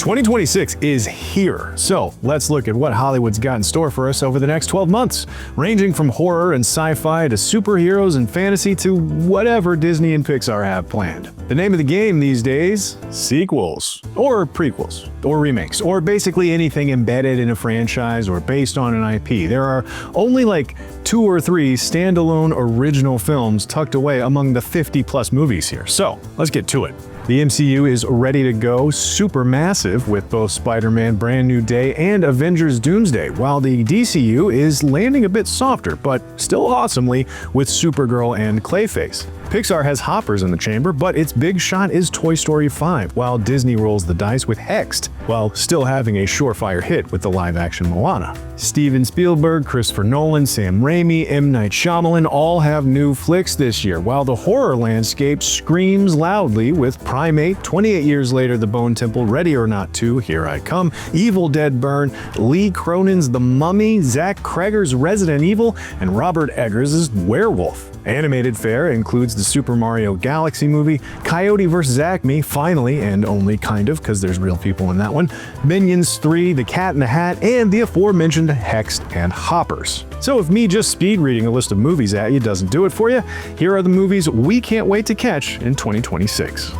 2026 is here, so let's look at what Hollywood's got in store for us over the next 12 months, ranging from horror and sci-fi to superheroes and fantasy to whatever Disney and Pixar have planned. The name of the game these days? Sequels, or prequels, or remakes, or basically anything embedded in a franchise or based on an IP. There are only like 2 or 3 standalone original films tucked away among the 50+ movies here, so let's get to it. The MCU is ready to go super massive with both Spider-Man Brand New Day and Avengers Doomsday, while the DCU is landing a bit softer, but still awesomely with Supergirl and Clayface. Pixar has hoppers in the chamber, but its big shot is Toy Story 5, while Disney rolls the dice with Hexed, while still having a surefire hit with the live-action Moana. Steven Spielberg, Christopher Nolan, Sam Raimi, M. Night Shyamalan all have new flicks this year, while the horror landscape screams loudly with Primate, 28 years later The Bone Temple, Ready or Not 2, Here I Come, Evil Dead Burn, Lee Cronin's The Mummy, Zach Cregger's Resident Evil, and Robert Eggers' Werewolf. Animated fare includes the Super Mario Galaxy movie, Coyote vs. Acme, finally, and only kind of, because there's real people in that one, Minions 3, The Cat in the Hat, and the aforementioned Hexed and Hoppers. So if me just speed reading a list of movies at you doesn't do it for you, here are the movies we can't wait to catch in 2026.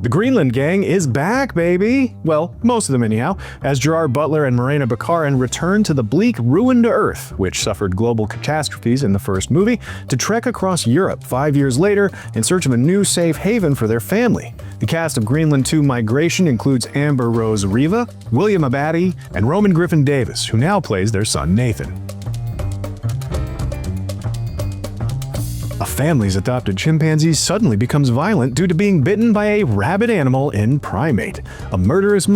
The Greenland gang is back, baby! Well, most of them anyhow, as Gerard Butler and Morena Baccarin return to the bleak, ruined Earth, which suffered global catastrophes in the first movie, to trek across Europe 5 years later in search of a new safe haven for their family. The cast of Greenland 2 Migration includes Amber Rose Riva, William Abadi, and Roman Griffin Davis, who now plays their son Nathan. A family's adopted chimpanzee suddenly becomes violent due to being bitten by a rabid animal in Primate, a murderous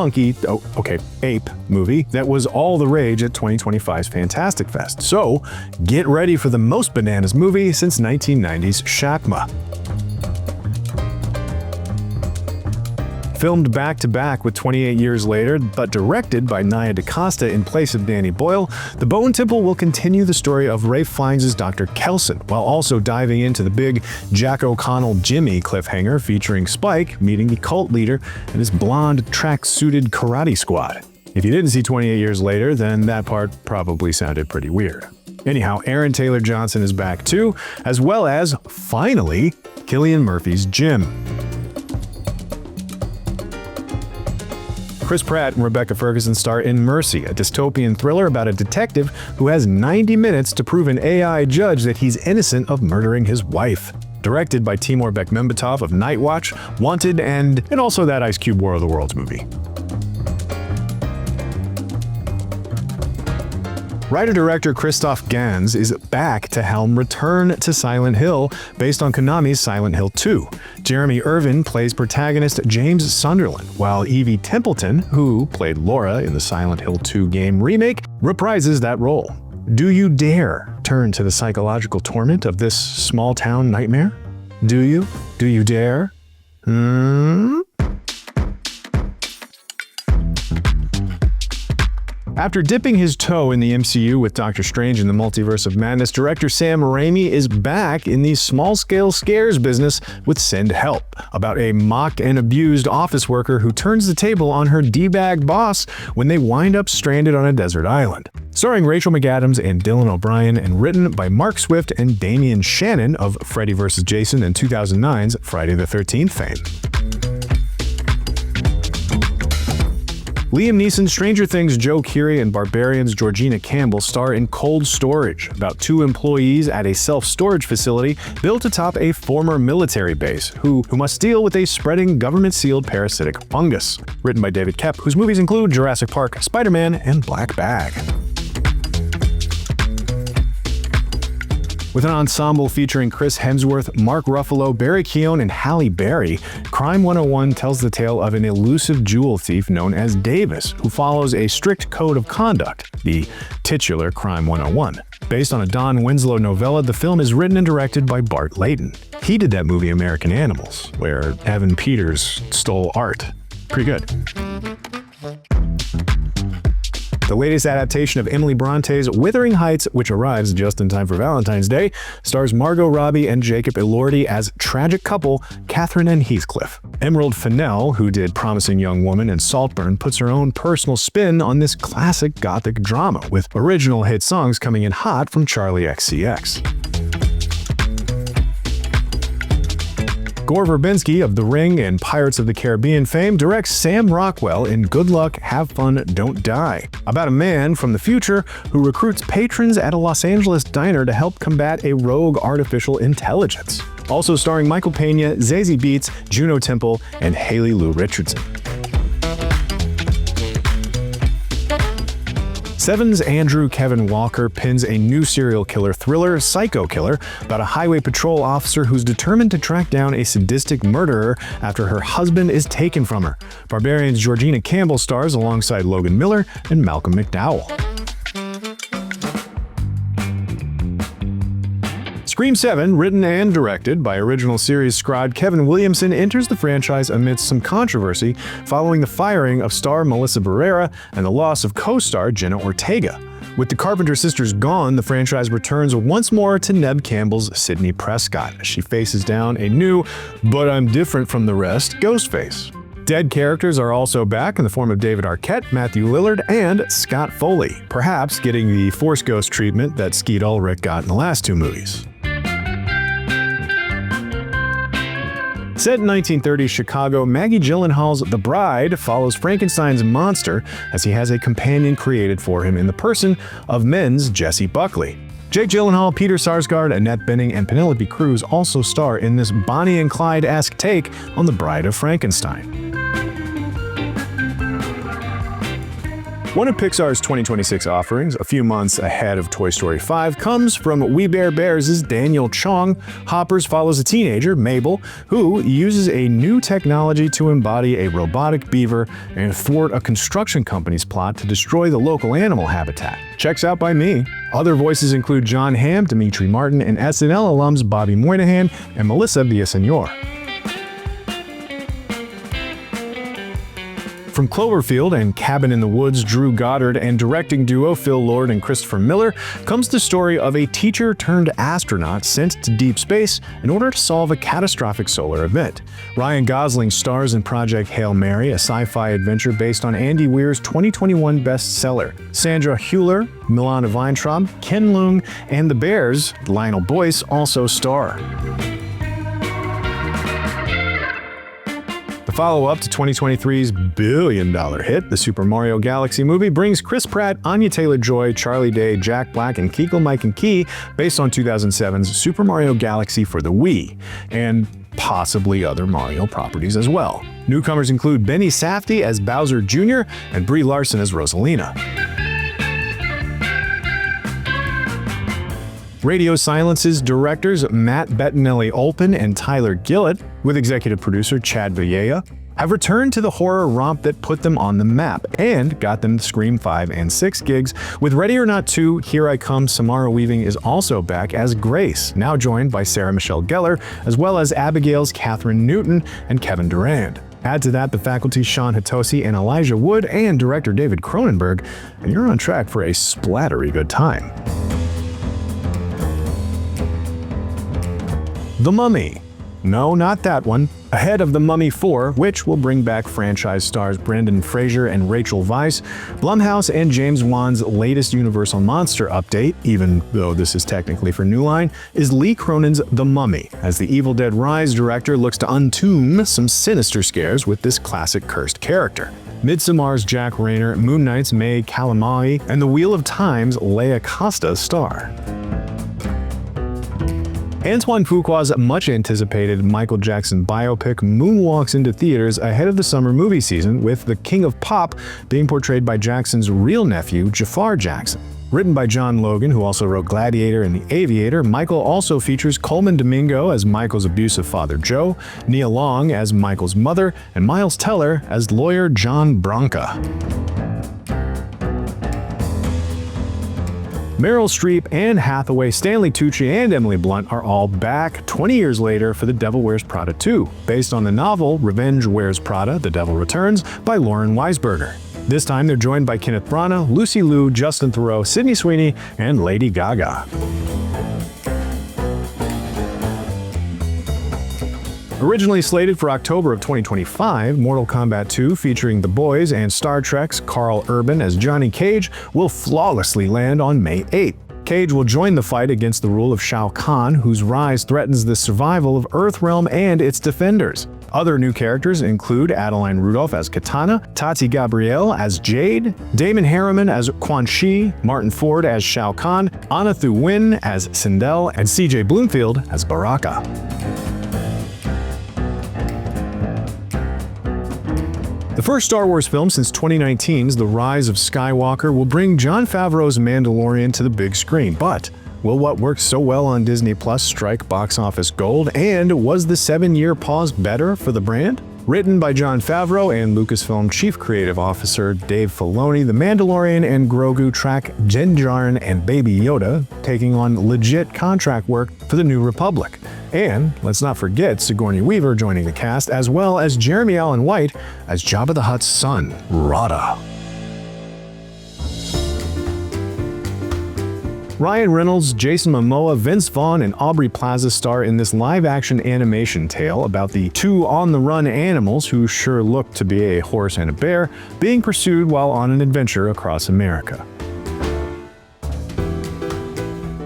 ape movie that was all the rage at 2025's Fantastic Fest. So, get ready for the most bananas movie since 1990's Shakma. Filmed back-to-back with 28 years later, but directed by Nia DaCosta in place of Danny Boyle, The Bone Temple will continue the story of Ralph Fiennes' Dr. Kelson, while also diving into the big Jack O'Connell Jimmy cliffhanger featuring Spike meeting the cult leader and his blonde, track-suited karate squad. If you didn't see 28 years later, then that part probably sounded pretty weird. Anyhow, Aaron Taylor Johnson is back too, as well as, finally, Cillian Murphy's Jim. Chris Pratt and Rebecca Ferguson star in Mercy, a dystopian thriller about a detective who has 90 minutes to prove an AI judge that he's innocent of murdering his wife. Directed by Timur Bekmambetov of Night Watch, Wanted, and also that Ice Cube War of the Worlds movie. Writer-director Christoph Gans is back to helm Return to Silent Hill, based on Konami's Silent Hill 2. Jeremy Irvin plays protagonist James Sunderland, while Evie Templeton, who played Laura in the Silent Hill 2 game remake, reprises that role. Do you dare turn to the psychological torment of this small-town nightmare? Do you? Do you dare? After dipping his toe in the MCU with Doctor Strange in the Multiverse of Madness, director Sam Raimi is back in the small-scale scares business with Send Help, about a mocked and abused office worker who turns the table on her D-bag boss when they wind up stranded on a desert island. Starring Rachel McAdams and Dylan O'Brien, and written by Mark Swift and Damian Shannon of Freddy vs. Jason and 2009's Friday the 13th fame. Liam Neeson's Stranger Things Joe Keery and Barbarian's Georgina Campbell star in Cold Storage, about 2 employees at a self-storage facility built atop a former military base who must deal with a spreading government-sealed parasitic fungus. Written by David Koepp, whose movies include Jurassic Park, Spider-Man, and Black Bag. With an ensemble featuring Chris Hemsworth, Mark Ruffalo, Barry Keoghan, and Halle Berry, Crime 101 tells the tale of an elusive jewel thief known as Davis, who follows a strict code of conduct, the titular Crime 101. Based on a Don Winslow novella, the film is written and directed by Bart Layton. He did that movie American Animals, where Evan Peters stole art. Pretty good. The latest adaptation of Emily Bronte's Wuthering Heights, which arrives just in time for Valentine's Day, stars Margot Robbie and Jacob Elordi as tragic couple Catherine and Heathcliff. Emerald Fennell, who did Promising Young Woman and Saltburn, puts her own personal spin on this classic gothic drama, with original hit songs coming in hot from Charlie XCX. Gore Verbinski of The Ring and Pirates of the Caribbean fame directs Sam Rockwell in Good Luck, Have Fun, Don't Die, about a man from the future who recruits patrons at a Los Angeles diner to help combat a rogue artificial intelligence. Also starring Michael Pena, Zazie Beetz, Juno Temple, and Haley Lou Richardson. Seven's Andrew Kevin Walker pins a new serial killer thriller, Psycho Killer, about a highway patrol officer who's determined to track down a sadistic murderer after her husband is taken from her. Barbarian's Georgina Campbell stars alongside Logan Miller and Malcolm McDowell. Scream 7, written and directed by original series scribe Kevin Williamson, enters the franchise amidst some controversy following the firing of star Melissa Barrera and the loss of co-star Jenna Ortega. With the Carpenter sisters gone, the franchise returns once more to Neve Campbell's Sidney Prescott as she faces down a new, but I'm different from the rest, Ghostface. Dead characters are also back in the form of David Arquette, Matthew Lillard, and Scott Foley, perhaps getting the Force Ghost treatment that Skeet Ulrich got in the last two movies. Set in 1930s Chicago, Maggie Gyllenhaal's The Bride follows Frankenstein's monster as he has a companion created for him in the person of men's Jesse Buckley. Jake Gyllenhaal, Peter Sarsgaard, Annette Bening, and Penelope Cruz also star in this Bonnie and Clyde-esque take on The Bride of Frankenstein. One of Pixar's 2026 offerings, a few months ahead of Toy Story 5, comes from We Bare Bears' Daniel Chong. Hoppers follows a teenager, Mabel, who uses a new technology to embody a robotic beaver and thwart a construction company's plot to destroy the local animal habitat. Checks out by me. Other voices include John Hamm, Dimitri Martin, and SNL alums Bobby Moynihan and Melissa Villaseñor. From Cloverfield and Cabin in the Woods, Drew Goddard and directing duo Phil Lord and Christopher Miller comes the story of a teacher-turned-astronaut sent to deep space in order to solve a catastrophic solar event. Ryan Gosling stars in Project Hail Mary, a sci-fi adventure based on Andy Weir's 2021 bestseller. Sandra Hüller, Milana Weintraub, Ken Leung, and the Bears, Lionel Boyce, also star. The follow-up to 2023's billion-dollar hit, the Super Mario Galaxy movie, brings Chris Pratt, Anya Taylor-Joy, Charlie Day, Jack Black, and Keegan Michael Key based on 2007's Super Mario Galaxy for the Wii, and possibly other Mario properties as well. Newcomers include Benny Safdie as Bowser Jr. and Brie Larson as Rosalina. Radio Silence's directors Matt Bettinelli-Olpin and Tyler Gillett, with executive producer Chad Villella, have returned to the horror romp that put them on the map and got them Scream 5 and 6 gigs. With Ready or Not 2, Here I Come, Samara Weaving is also back as Grace, now joined by Sarah Michelle Gellar, as well as Abigail's Catherine Newton and Kevin Durand. Add to that the faculty Sean Hitosi and Elijah Wood and director David Cronenberg, and you're on track for a splattery good time. The Mummy. No, not that one. Ahead of The Mummy 4, which will bring back franchise stars Brendan Fraser and Rachel Weisz, Blumhouse and James Wan's latest Universal Monster update, even though this is technically for New Line, is Lee Cronin's The Mummy, as the Evil Dead Rise director looks to untomb some sinister scares with this classic cursed character. Midsommar's Jack Rayner, Moon Knight's May Kalamai, and The Wheel of Time's Leia Costa star. Antoine Fuqua's much-anticipated Michael Jackson biopic moonwalks into theaters ahead of the summer movie season, with the King of Pop being portrayed by Jackson's real nephew, Jafar Jackson. Written by John Logan, who also wrote Gladiator and The Aviator, Michael also features Coleman Domingo as Michael's abusive father Joe, Nia Long as Michael's mother, and Miles Teller as lawyer John Branca. Meryl Streep, Anne Hathaway, Stanley Tucci, and Emily Blunt are all back 20 years later for The Devil Wears Prada 2, based on the novel Revenge Wears Prada: The Devil Returns by Lauren Weisberger. This time they're joined by Kenneth Branagh, Lucy Liu, Justin Theroux, Sydney Sweeney, and Lady Gaga. Originally slated for October of 2025, Mortal Kombat 2, featuring The Boys and Star Trek's Carl Urban as Johnny Cage, will flawlessly land on May 8th. Cage will join the fight against the rule of Shao Kahn, whose rise threatens the survival of Earthrealm and its defenders. Other new characters include Adeline Rudolph as Katana, Tati Gabrielle as Jade, Damon Harriman as Quan Chi, Martin Ford as Shao Kahn, Anna Thu Win as Sindel, and CJ Bloomfield as Baraka. The first Star Wars film since 2019's The Rise of Skywalker will bring Jon Favreau's Mandalorian to the big screen, but will what worked so well on Disney Plus strike box office gold, and was the 7-year pause better for the brand? Written by Jon Favreau and Lucasfilm Chief Creative Officer Dave Filoni, The Mandalorian and Grogu track Din Djarin and Baby Yoda, taking on legit contract work for the New Republic. And let's not forget Sigourney Weaver joining the cast, as well as Jeremy Allen White as Jabba the Hutt's son, Prada. Ryan Reynolds, Jason Momoa, Vince Vaughn, and Aubrey Plaza star in this live-action animation tale about the two on-the-run animals who sure look to be a horse and a bear being pursued while on an adventure across America.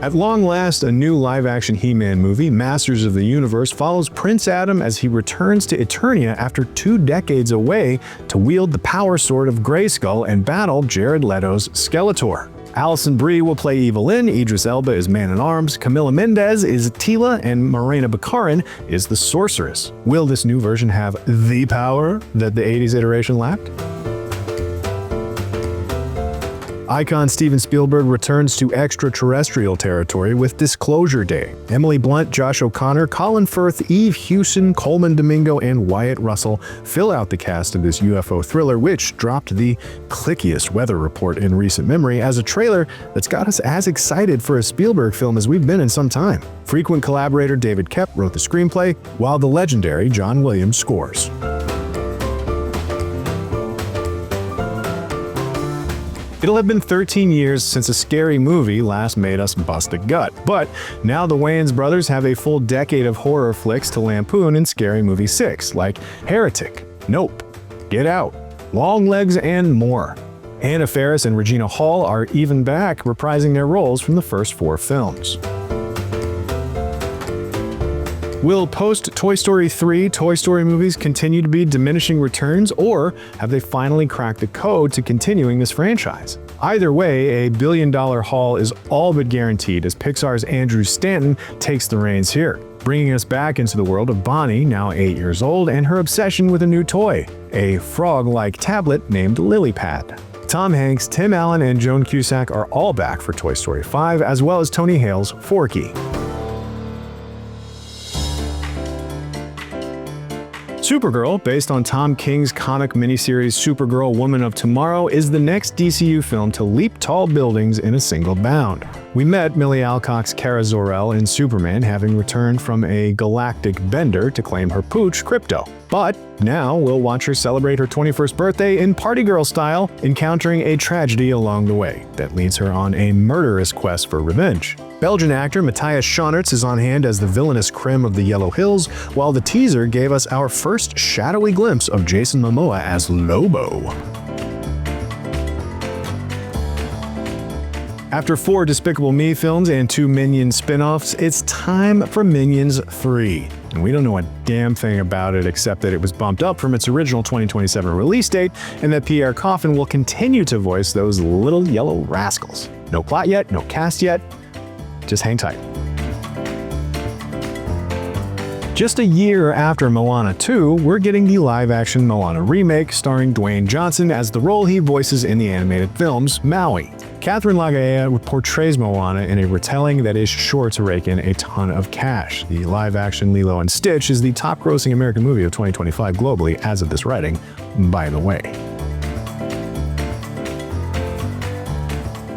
At long last, a new live-action He-Man movie, Masters of the Universe, follows Prince Adam as he returns to Eternia after 2 decades away to wield the power sword of Grayskull and battle Jared Leto's Skeletor. Alison Brie will play Evelyn, Idris Elba is Man-at-Arms, Camila Mendez is Tila, and Morena Baccarin is the Sorceress. Will this new version have the power that the 80s iteration lacked? Icon Steven Spielberg returns to extraterrestrial territory with Disclosure Day. Emily Blunt, Josh O'Connor, Colin Firth, Eve Hewson, Coleman Domingo, and Wyatt Russell fill out the cast of this UFO thriller, which dropped the clickiest weather report in recent memory as a trailer that's got us as excited for a Spielberg film as we've been in some time. Frequent collaborator David Koepp wrote the screenplay, while the legendary John Williams scores. It'll have been 13 years since a scary movie last made us bust a gut, but now the Wayans brothers have a full decade of horror flicks to lampoon in Scary Movie 6, like Heretic, Nope, Get Out, Longlegs, and more. Anna Faris and Regina Hall are even back, reprising their roles from the first 4 films. Will post-Toy Story 3 Toy Story movies continue to be diminishing returns, or have they finally cracked the code to continuing this franchise? Either way, a billion-dollar haul is all but guaranteed as Pixar's Andrew Stanton takes the reins here, bringing us back into the world of Bonnie, now 8 years old, and her obsession with a new toy, a frog-like tablet named Lilypad. Tom Hanks, Tim Allen, and Joan Cusack are all back for Toy Story 5, as well as Tony Hale's Forky. Supergirl, based on Tom King's comic miniseries Supergirl Woman of Tomorrow, is the next DCU film to leap tall buildings in a single bound. We met Millie Alcock's Kara Zor-El in Superman, having returned from a galactic bender to claim her pooch, Krypto. But now we'll watch her celebrate her 21st birthday in Party Girl style, encountering a tragedy along the way that leads her on a murderous quest for revenge. Belgian actor Matthias Schoenaerts is on hand as the villainous Krim of the Yellow Hills, while the teaser gave us our first shadowy glimpse of Jason Momoa as Lobo. After 4 Despicable Me films and 2 Minions spin-offs, it's time for Minions 3. And we don't know a damn thing about it except that it was bumped up from its original 2027 release date, and that Pierre Coffin will continue to voice those little yellow rascals. No plot yet, no cast yet, just hang tight. Just a year after Moana 2, we're getting the live-action Moana remake starring Dwayne Johnson as the role he voices in the animated films Maui. Catherine Lagaea portrays Moana in a retelling that is sure to rake in a ton of cash. The live-action Lilo and Stitch is the top-grossing American movie of 2025 globally as of this writing, by the way.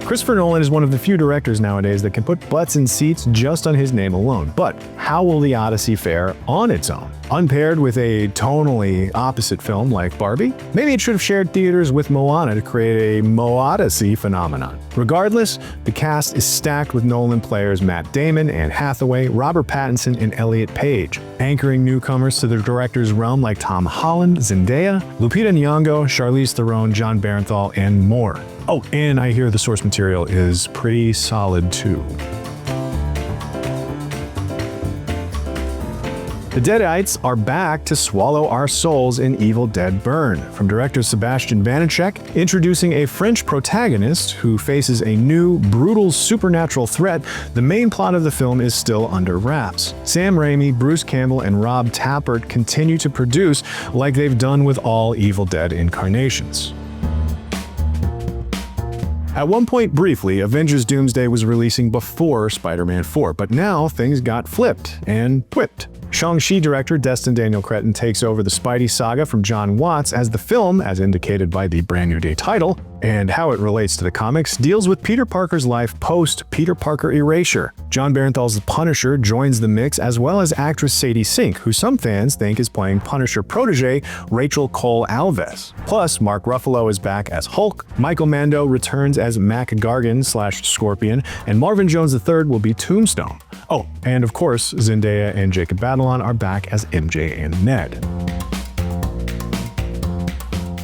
Christopher Nolan is one of the few directors nowadays that can put butts in seats just on his name alone. But how will The Odyssey fare on its own? Unpaired with a tonally opposite film like Barbie? Maybe it should have shared theaters with Moana to create a Mo-Odyssey phenomenon. Regardless, the cast is stacked with Nolan players Matt Damon, Anne Hathaway, Robert Pattinson, and Elliot Page, anchoring newcomers to the director's realm like Tom Holland, Zendaya, Lupita Nyong'o, Charlize Theron, Jon Bernthal, and more. Oh, and I hear the source material is pretty solid too. The Deadites are back to swallow our souls in Evil Dead Burn. From director Sebastian Banachek, introducing a French protagonist who faces a new, brutal supernatural threat, the main plot of the film is still under wraps. Sam Raimi, Bruce Campbell, and Rob Tappert continue to produce like they've done with all Evil Dead incarnations. At one point, briefly, Avengers Doomsday was releasing before Spider-Man 4, but now things got flipped and whipped. Shang-Chi director Destin Daniel Cretton takes over the Spidey saga from John Watts as the film, as indicated by the Brand New Day title, and how it relates to the comics, deals with Peter Parker's life post-Peter Parker erasure. Jon Bernthal's The Punisher joins the mix, as well as actress Sadie Sink, who some fans think is playing Punisher protege Rachel Cole Alves. Plus, Mark Ruffalo is back as Hulk, Michael Mando returns as Mac Gargan/Scorpion, and Marvin Jones III will be Tombstone. Oh, and of course, Zendaya and Jacob Batalon are back as MJ and Ned.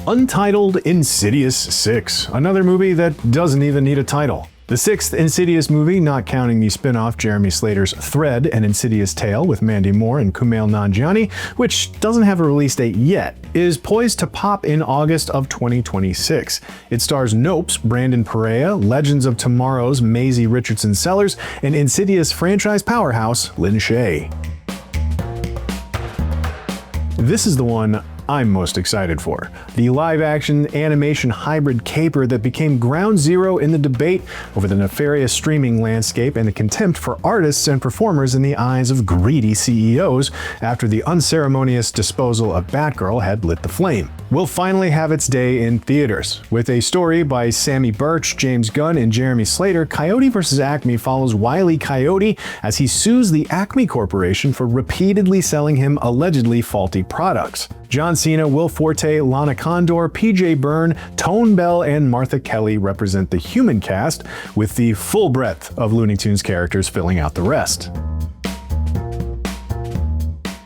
Untitled Insidious 6, another movie that doesn't even need a title. The sixth Insidious movie, not counting the spin-off Jeremy Slater's Thread, An Insidious Tale with Mandy Moore and Kumail Nanjiani, which doesn't have a release date yet, is poised to pop in August of 2026. It stars Nope's Brandon Perea, Legends of Tomorrow's Maisie Richardson Sellers, and Insidious franchise powerhouse Lin Shaye. This is the one I'm most excited for. The live-action animation hybrid caper that became ground zero in the debate over the nefarious streaming landscape and the contempt for artists and performers in the eyes of greedy CEOs after the unceremonious disposal of Batgirl had lit the flame, will finally have its day in theaters. With a story by Sammy Birch, James Gunn, and Jeremy Slater, Coyote vs. Acme follows Wile E. Coyote as he sues the Acme Corporation for repeatedly selling him allegedly faulty products. John Cena, Will Forte, Lana Condor, PJ Byrne, Tone Bell, and Martha Kelly represent the human cast, with the full breadth of Looney Tunes characters filling out the rest.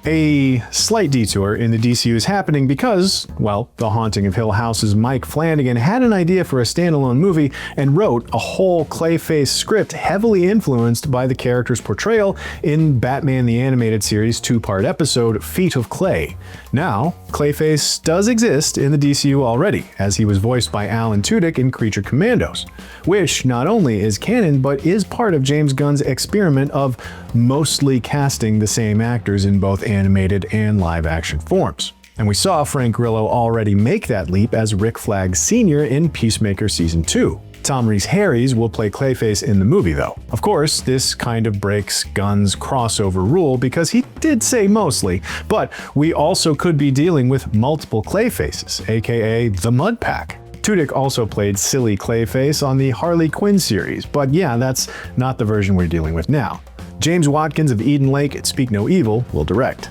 A slight detour in the DCU is happening because, well, The Haunting of Hill House's Mike Flanagan had an idea for a standalone movie and wrote a whole Clayface script heavily influenced by the character's portrayal in Batman the Animated Series' two-part episode Feet of Clay. Now, Clayface does exist in the DCU already, as he was voiced by Alan Tudyk in Creature Commandos, which not only is canon but is part of James Gunn's experiment of mostly casting the same actors in both animated and live-action forms. And we saw Frank Grillo already make that leap as Rick Flag Sr. in Peacemaker Season 2. Tom Rhys-Harries will play Clayface in the movie though. Of course, this kind of breaks Gunn's crossover rule because he did say mostly, but we also could be dealing with multiple Clayfaces, aka the Mud Pack. Tudyk also played Silly Clayface on the Harley Quinn series, but yeah, that's not the version we're dealing with now. James Watkins of Eden Lake at Speak No Evil will direct.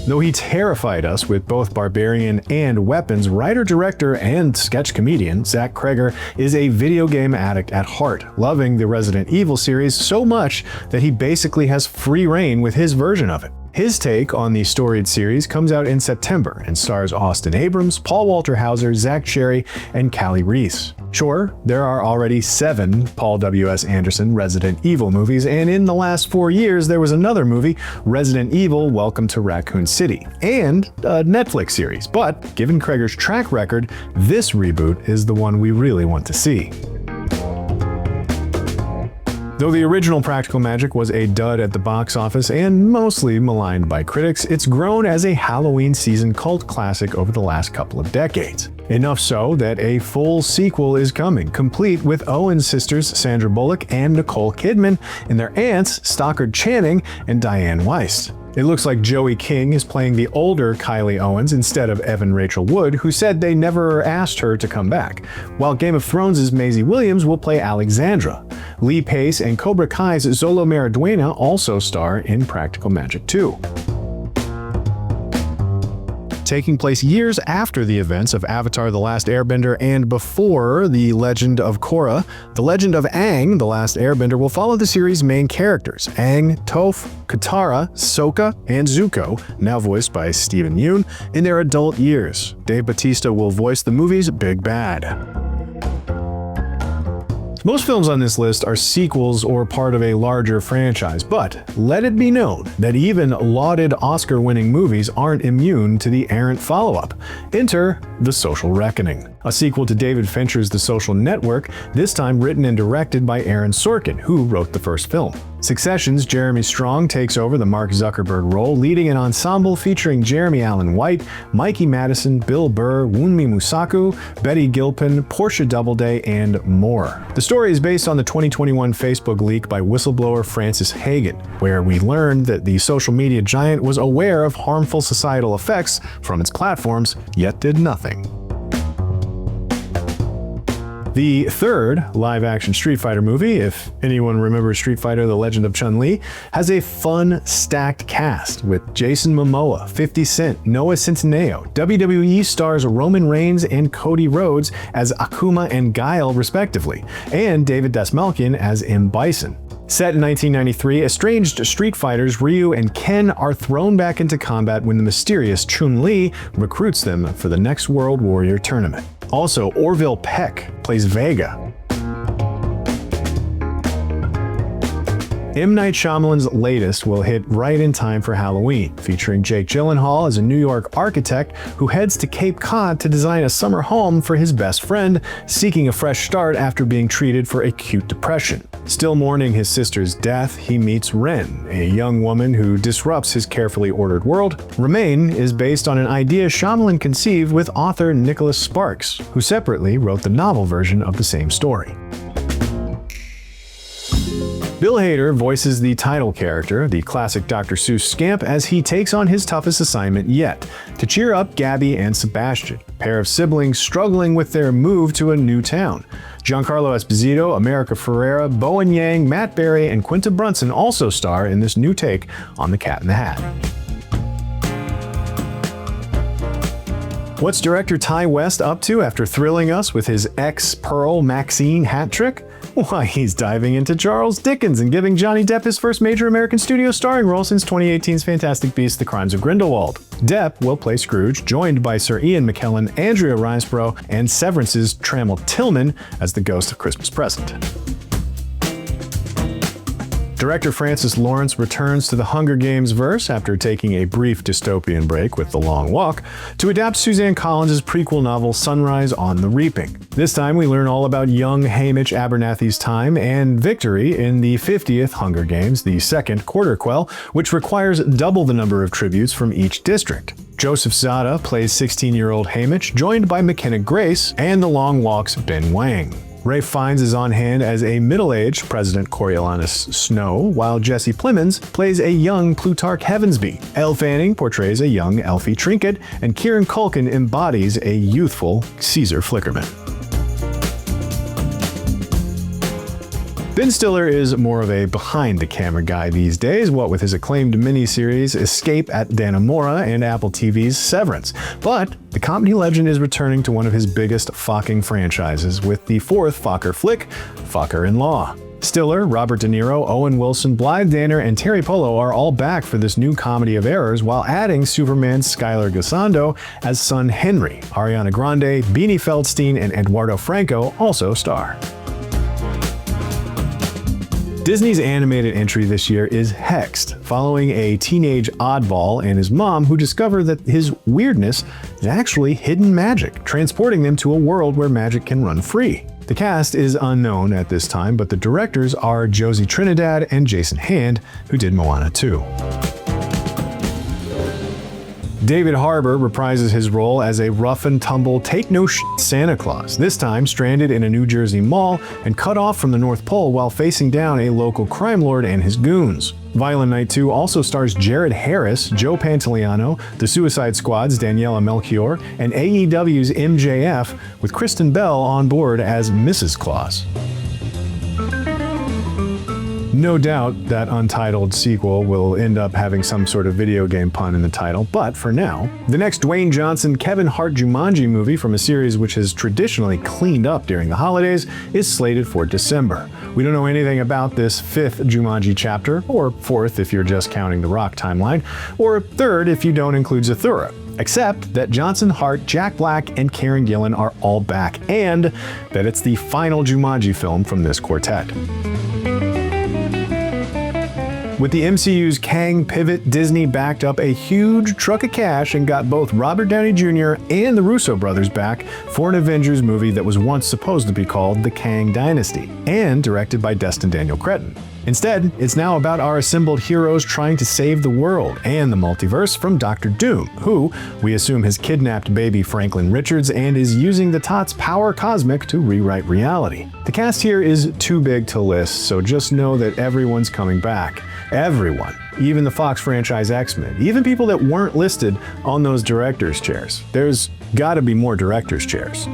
Though he terrified us with both Barbarian and Weapons, writer-director and sketch comedian Zach Cregger is a video game addict at heart, loving the Resident Evil series so much that he basically has free reign with his version of it. His take on the storied series comes out in September and stars Austin Abrams, Paul Walter Hauser, Zach Cherry, and Callie Reese. Sure, there are already 7 Paul W.S. Anderson Resident Evil movies, and in the last 4 years there was another movie, Resident Evil Welcome to Raccoon City, and a Netflix series. But given Cregger's track record, this reboot is the one we really want to see. Though the original Practical Magic was a dud at the box office and mostly maligned by critics, it's grown as a Halloween season cult classic over the last couple of decades. Enough so that a full sequel is coming, complete with Owen sisters Sandra Bullock and Nicole Kidman, and their aunts Stockard Channing and Diane Weist. It looks like Joey King is playing the older Kylie Owens instead of Evan Rachel Wood, who said they never asked her to come back, while Game of Thrones' Maisie Williams will play Alexandra. Lee Pace and Cobra Kai's Zolo Maraduena also star in Practical Magic 2. Taking place years after the events of Avatar: The Last Airbender and before The Legend of Korra, The Legend of Aang: The Last Airbender will follow the series' main characters, Aang, Toph, Katara, Sokka, and Zuko, now voiced by Steven Yeun, in their adult years. Dave Bautista will voice the movie's Big Bad. Most films on this list are sequels or part of a larger franchise, but let it be known that even lauded Oscar-winning movies aren't immune to the errant follow-up. Enter The Social Reckoning, a sequel to David Fincher's The Social Network, this time written and directed by Aaron Sorkin, who wrote the first film. Succession's Jeremy Strong takes over the Mark Zuckerberg role, leading an ensemble featuring Jeremy Allen White, Mikey Madison, Bill Burr, Wunmi Musaku, Betty Gilpin, Portia Doubleday, and more. The story is based on the 2021 Facebook leak by whistleblower Francis Hagen, where we learned that the social media giant was aware of harmful societal effects from its platforms, yet did nothing. The third live-action Street Fighter movie, if anyone remembers Street Fighter: The Legend of Chun-Li, has a fun, stacked cast with Jason Momoa, 50 Cent, Noah Centineo, WWE stars Roman Reigns and Cody Rhodes as Akuma and Guile respectively, and David Dastmalchian as M. Bison. Set in 1993, estranged Street Fighters Ryu and Ken are thrown back into combat when the mysterious Chun-Li recruits them for the next World Warrior tournament. Also, Orville Peck plays Vega. M. Night Shyamalan's latest will hit right in time for Halloween, featuring Jake Gyllenhaal as a New York architect who heads to Cape Cod to design a summer home for his best friend, seeking a fresh start after being treated for acute depression. Still mourning his sister's death, he meets Ren, a young woman who disrupts his carefully ordered world. Remain is based on an idea Shyamalan conceived with author Nicholas Sparks, who separately wrote the novel version of the same story. Bill Hader voices the title character, the classic Dr. Seuss scamp, as he takes on his toughest assignment yet, to cheer up Gabby and Sebastian, a pair of siblings struggling with their move to a new town. Giancarlo Esposito, America Ferrera, Bowen Yang, Matt Berry, and Quinta Brunson also star in this new take on The Cat in the Hat. What's director Ty West up to after thrilling us with his ex-Pearl Maxine hat trick? Why, he's diving into Charles Dickens and giving Johnny Depp his first major American studio starring role since 2018's Fantastic Beasts: The Crimes of Grindelwald. Depp will play Scrooge, joined by Sir Ian McKellen, Andrea Riseborough, and Severance's Trammell Tillman as the ghost of Christmas Present. Director Francis Lawrence returns to the Hunger Games verse after taking a brief dystopian break with The Long Walk to adapt Suzanne Collins' prequel novel Sunrise on the Reaping. This time we learn all about young Hamish Abernathy's time and victory in the 50th Hunger Games, the second Quarter Quell, which requires double the number of tributes from each district. Joseph Zada plays 16-year-old Hamish, joined by McKenna Grace and The Long Walk's Ben Wang. Ralph Fiennes is on hand as a middle-aged President Coriolanus Snow, while Jesse Plemons plays a young Plutarch Heavensbee. Elle Fanning portrays a young Elfie Trinket, and Kieran Culkin embodies a youthful Caesar Flickerman. Ben Stiller is more of a behind-the-camera guy these days, what with his acclaimed miniseries Escape at Dannemora and Apple TV's Severance. But the comedy legend is returning to one of his biggest Focking franchises with the fourth Fokker flick, Fokker-in-Law. Stiller, Robert De Niro, Owen Wilson, Blythe Danner, and Terry Polo are all back for this new comedy of errors, while adding Superman's Skylar Gisondo as son Henry. Ariana Grande, Beanie Feldstein, and Eduardo Franco also star. Disney's animated entry this year is Hexed, following a teenage oddball and his mom who discover that his weirdness is actually hidden magic, transporting them to a world where magic can run free. The cast is unknown at this time, but the directors are Josie Trinidad and Jason Hand, who did Moana 2. David Harbour reprises his role as a rough-and-tumble, take-no-shit Santa Claus, this time stranded in a New Jersey mall and cut off from the North Pole while facing down a local crime lord and his goons. Violent Night 2 also stars Jared Harris, Joe Pantoliano, The Suicide Squad's Daniela Melchior, and AEW's MJF, with Kristen Bell on board as Mrs. Claus. No doubt that untitled sequel will end up having some sort of video game pun in the title, but for now, the next Dwayne Johnson, Kevin Hart Jumanji movie from a series which has traditionally cleaned up during the holidays is slated for December. We don't know anything about this fifth Jumanji chapter, or fourth if you're just counting the Rock timeline, or third if you don't include Zathura. Except that Johnson, Hart, Jack Black, and Karen Gillan are all back, and that it's the final Jumanji film from this quartet. With the MCU's Kang pivot, Disney backed up a huge truck of cash and got both Robert Downey Jr. and the Russo brothers back for an Avengers movie that was once supposed to be called The Kang Dynasty, and directed by Destin Daniel Cretton. Instead, it's now about our assembled heroes trying to save the world and the multiverse from Dr. Doom, who we assume has kidnapped baby Franklin Richards and is using the Tot's power cosmic to rewrite reality. The cast here is too big to list, so just know that everyone's coming back. Everyone. Even the Fox franchise X-Men. Even people that weren't listed on those director's chairs. There's gotta be more director's chairs.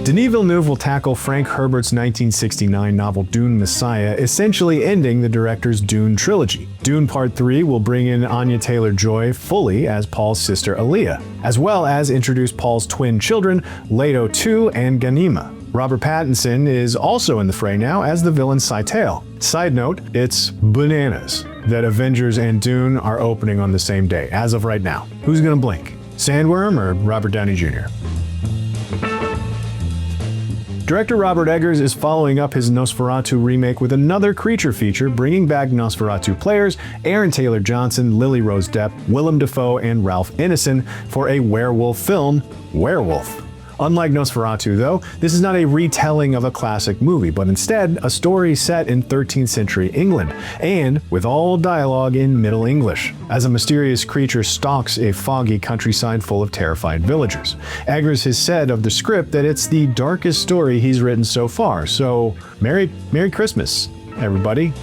Denis Villeneuve will tackle Frank Herbert's 1969 novel Dune Messiah, essentially ending the director's Dune trilogy. Dune Part 3 will bring in Anya Taylor-Joy fully as Paul's sister Aaliyah, as well as introduce Paul's twin children, Leto II and Ghanima. Robert Pattinson is also in the fray now as the villain Scytale. Side note, it's bananas that Avengers and Dune are opening on the same day, as of right now. Who's gonna blink? Sandworm or Robert Downey Jr.? Director Robert Eggers is following up his Nosferatu remake with another creature feature, bringing back Nosferatu players Aaron Taylor-Johnson, Lily Rose Depp, Willem Dafoe, and Ralph Ineson for a werewolf film, Werewolf. Unlike Nosferatu, though, this is not a retelling of a classic movie, but instead a story set in 13th century England, and with all dialogue in Middle English, as a mysterious creature stalks a foggy countryside full of terrified villagers. Eggers has said of the script that it's the darkest story he's written so far, so Merry Christmas, everybody.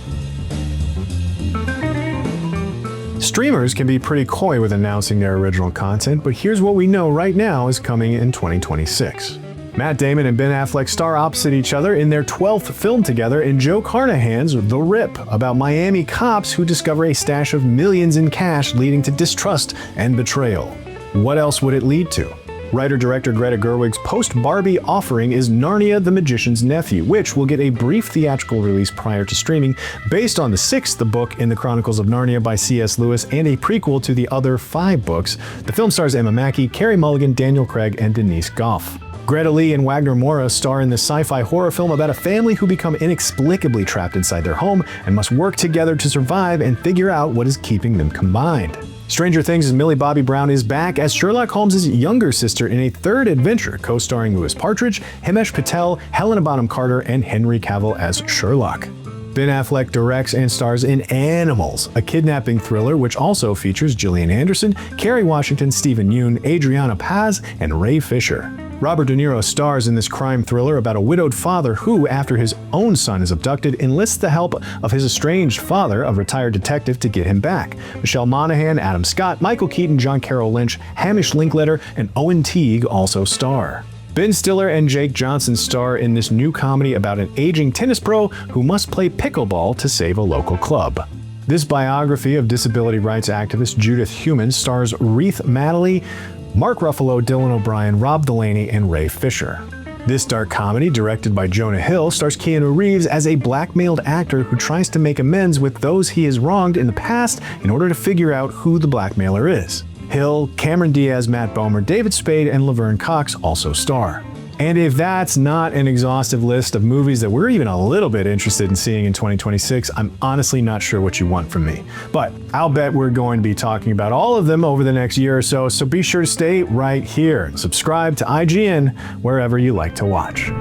Streamers can be pretty coy with announcing their original content, but here's what we know right now is coming in 2026. Matt Damon and Ben Affleck star opposite each other in their 12th film together in Joe Carnahan's The Rip, about Miami cops who discover a stash of millions in cash leading to distrust and betrayal. What else would it lead to? Writer-director Greta Gerwig's post-Barbie offering is Narnia the Magician's Nephew, which will get a brief theatrical release prior to streaming, based on the 6th book in the Chronicles of Narnia by C.S. Lewis and a prequel to the other 5 books. The film stars Emma Mackey, Carey Mulligan, Daniel Craig, and Denise Gough. Greta Lee and Wagner Moura star in the sci-fi horror film about a family who become inexplicably trapped inside their home and must work together to survive and figure out what is keeping them combined. Stranger Things' Millie Bobby Brown is back as Sherlock Holmes' younger sister in a third adventure, co-starring Louis Partridge, Himesh Patel, Helena Bonham Carter, and Henry Cavill as Sherlock. Ben Affleck directs and stars in Animals, a kidnapping thriller which also features Gillian Anderson, Kerry Washington, Stephen Yeun, Adriana Paz, and Ray Fisher. Robert De Niro stars in this crime thriller about a widowed father who, after his own son is abducted, enlists the help of his estranged father, a retired detective, to get him back. Michelle Monaghan, Adam Scott, Michael Keaton, John Carroll Lynch, Hamish Linklater, and Owen Teague also star. Ben Stiller and Jake Johnson star in this new comedy about an aging tennis pro who must play pickleball to save a local club. This biography of disability rights activist Judith Heumann stars Reith Madeley, Mark Ruffalo, Dylan O'Brien, Rob Delaney, and Ray Fisher. This dark comedy, directed by Jonah Hill, stars Keanu Reeves as a blackmailed actor who tries to make amends with those he has wronged in the past in order to figure out who the blackmailer is. Hill, Cameron Diaz, Matt Bomer, David Spade, and Laverne Cox also star. And if that's not an exhaustive list of movies that we're even a little bit interested in seeing in 2026, I'm honestly not sure what you want from me. But I'll bet we're going to be talking about all of them over the next year or so, so be sure to stay right here and subscribe to IGN wherever you like to watch.